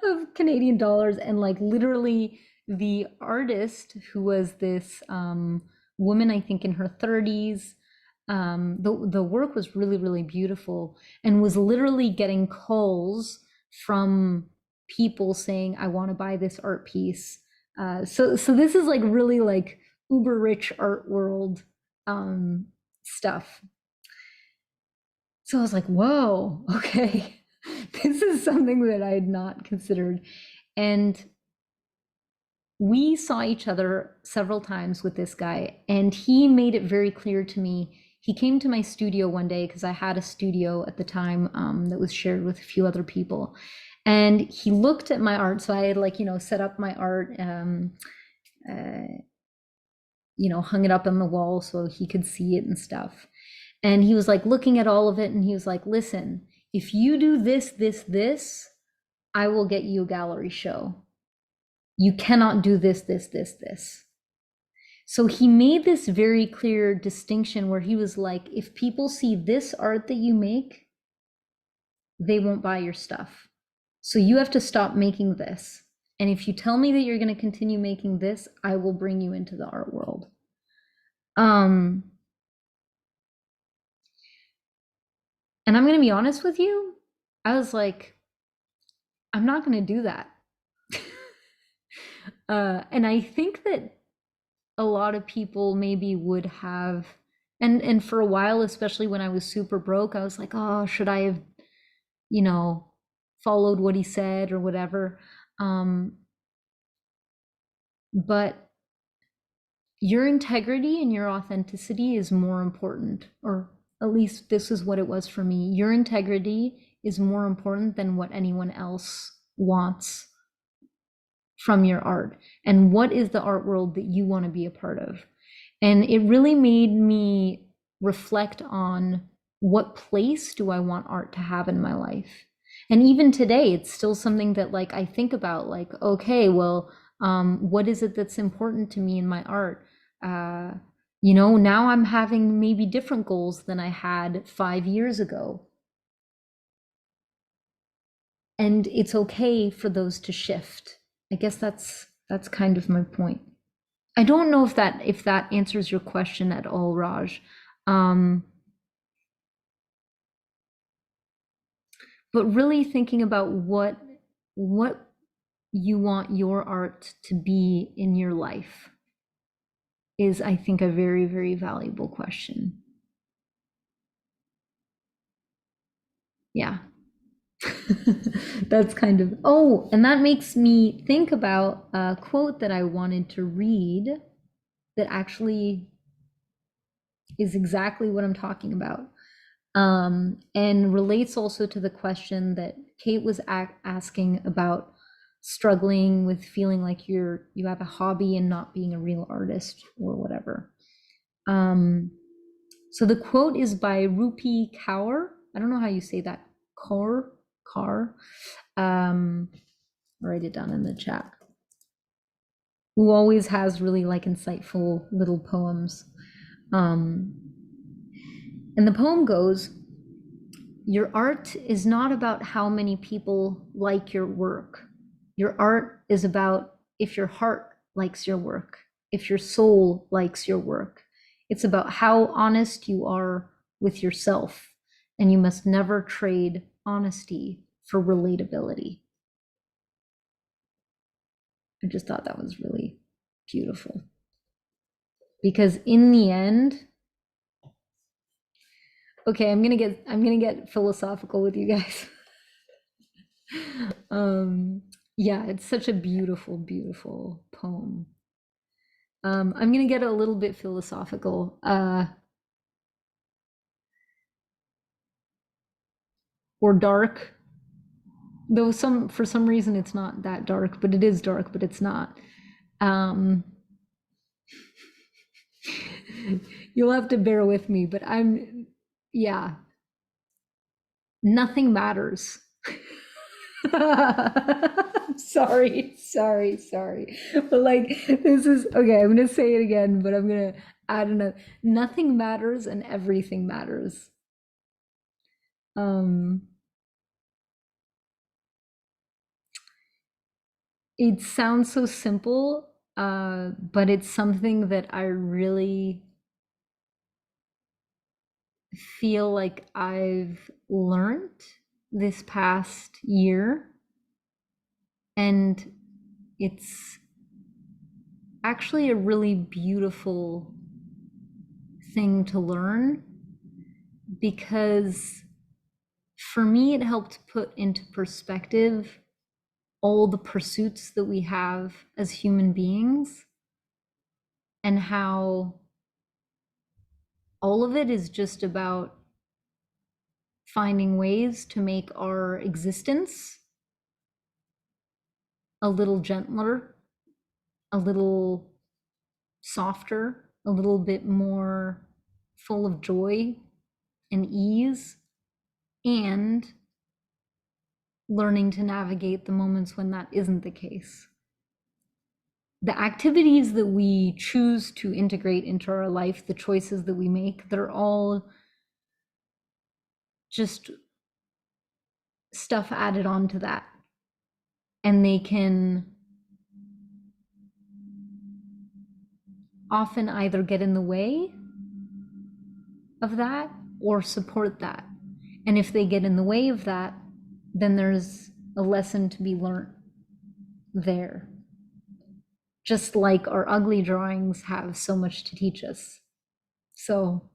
of Canadian dollars. And like literally, the artist, who was this woman, I think in her 30s, the work was really, really beautiful, and was literally getting calls from people saying, I want to buy this art piece. So this is like really like uber rich art world stuff. So I was like, whoa, okay. This is something that I had not considered. And we saw each other several times with this guy, and he made it very clear to me. He came to my studio one day because I had a studio at the time that was shared with a few other people. And he looked at my art. So I had like, set up my art, hung it up on the wall so he could see it and stuff. And he was like looking at all of it, and he was like, listen, if you do this, this, this, I will get you a gallery show. You cannot do this, this, this, this. So he made this very clear distinction where he was like, if people see this art that you make, they won't buy your stuff. So you have to stop making this. And if you tell me that you're going to continue making this, I will bring you into the art world. And I'm going to be honest with you. I was like, I'm not going to do that. And I think that a lot of people maybe would have, and for a while, especially when I was super broke, I was like, oh, should I have, you know, followed what he said or whatever. But your integrity and your authenticity is more important, or at least this is what it was for me. Your integrity is more important than what anyone else wants from your art. And what is the art world that you want to be a part of? And it really made me reflect on what place do I want art to have in my life. And even today, it's still something that like I think about, like, okay, well, what is it that's important to me in my art? Uh, now I'm having maybe different goals than I had 5 years ago. And it's okay for those to shift. I guess that's kind of my point. I don't know if that answers your question at all, Raj. Um, but really thinking about what you want your art to be in your life is, I think, a very, very valuable question. Yeah. That's kind of, oh, and that makes me think about a quote that I wanted to read that actually is exactly what I'm talking about. And relates also to the question that Kate was asking about struggling with feeling like you have a hobby and not being a real artist or whatever. Um, so the quote is by Rupi Kaur. I don't know how you say that. Kaur. Um, write it down in the chat. Who always has really like insightful little poems. And the poem goes, your art is not about how many people like your work. Your art is about if your heart likes your work, if your soul likes your work. It's about how honest you are with yourself, and you must never trade honesty for relatability. I just thought that was really beautiful. Because in the end, okay, I'm gonna get philosophical with you guys. Yeah, it's such a beautiful, beautiful poem. I'm gonna get a little bit philosophical, or dark, though for some reason it's not that dark, but it is dark, but it's not. Um, you'll have to bear with me, but yeah, nothing matters. Sorry. But like, this is okay. I'm gonna say it again, but I'm gonna add another. Nothing matters and everything matters. Um, it sounds so simple, but it's something that I really feel like I've learned this past year, and it's actually a really beautiful thing to learn, because for me it helped put into perspective all the pursuits that we have as human beings, and how all of it is just about finding ways to make our existence a little gentler, a little softer, a little bit more full of joy and ease, and learning to navigate the moments when that isn't the case. The activities that we choose to integrate into our life, the choices that we make, they're all just stuff added on to that. And they can often either get in the way of that or support that. And if they get in the way of that, then there's a lesson to be learned there. Just like our ugly drawings have so much to teach us. So,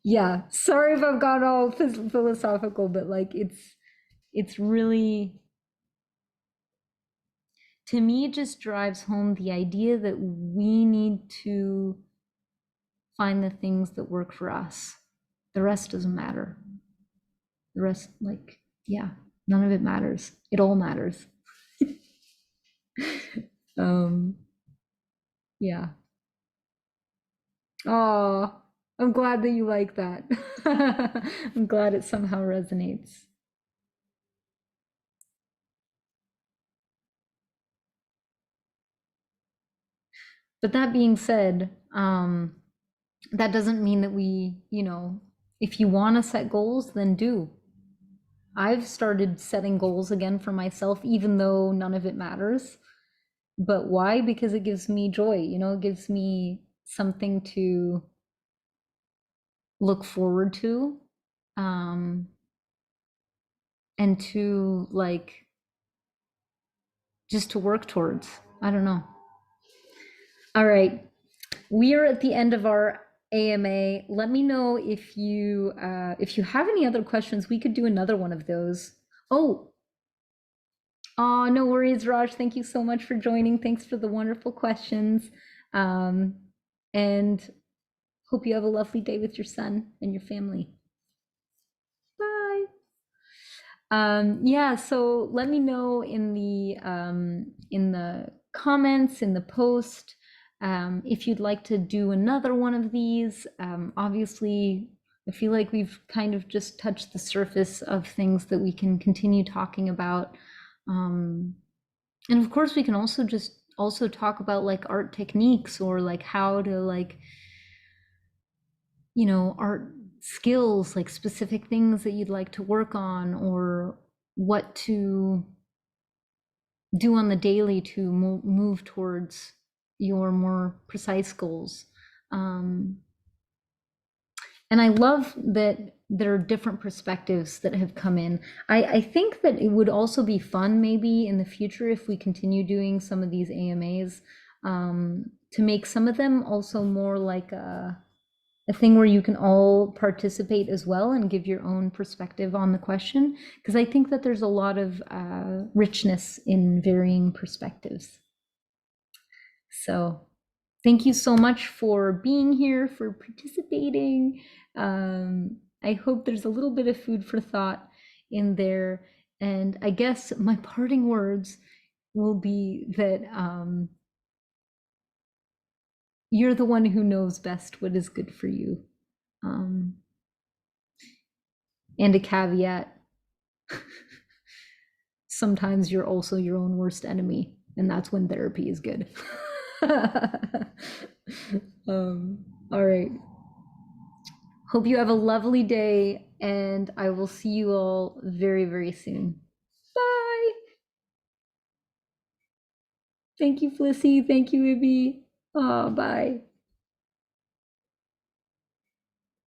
yeah, sorry if I've gone all philosophical, but like it's really, to me, it just drives home the idea that we need to find the things that work for us. The rest doesn't matter. The rest, like, yeah, none of it matters. It all matters. um, yeah. Oh, I'm glad that you like that. I'm glad it somehow resonates. But that being said, that doesn't mean that if you want to set goals, then do. I've started setting goals again for myself, even though none of it matters. But why? Because it gives me joy, it gives me something to look forward to, um, and to like just to work towards. I don't know. All right. We are at the end of our AMA. Let me know if you have any other questions. We could do another one of those. Oh, no worries, Raj. Thank you so much for joining. Thanks for the wonderful questions. Um, and hope you have a lovely day with your son and your family. Bye. Yeah, so let me know in the comments in the post if you'd like to do another one of these. Obviously, I feel like we've kind of just touched the surface of things that we can continue talking about. And of course, we can also talk about like art techniques or like how to like art skills, like specific things that you'd like to work on or what to do on the daily to move towards your more precise goals. Um, and I love that there are different perspectives that have come in. I think that it would also be fun maybe in the future if we continue doing some of these AMAs, to make some of them also more like a thing where you can all participate as well and give your own perspective on the question, because I think that there's a lot of richness in varying perspectives. So thank you so much for being here, for participating. I hope there's a little bit of food for thought in there. And I guess my parting words will be that you're the one who knows best what is good for you. Um, and a caveat, sometimes you're also your own worst enemy, and that's when therapy is good. All right. Hope you have a lovely day, and I will see you all very, very soon. Bye. Thank you, Flissy. Thank you, Ibby. Oh, bye.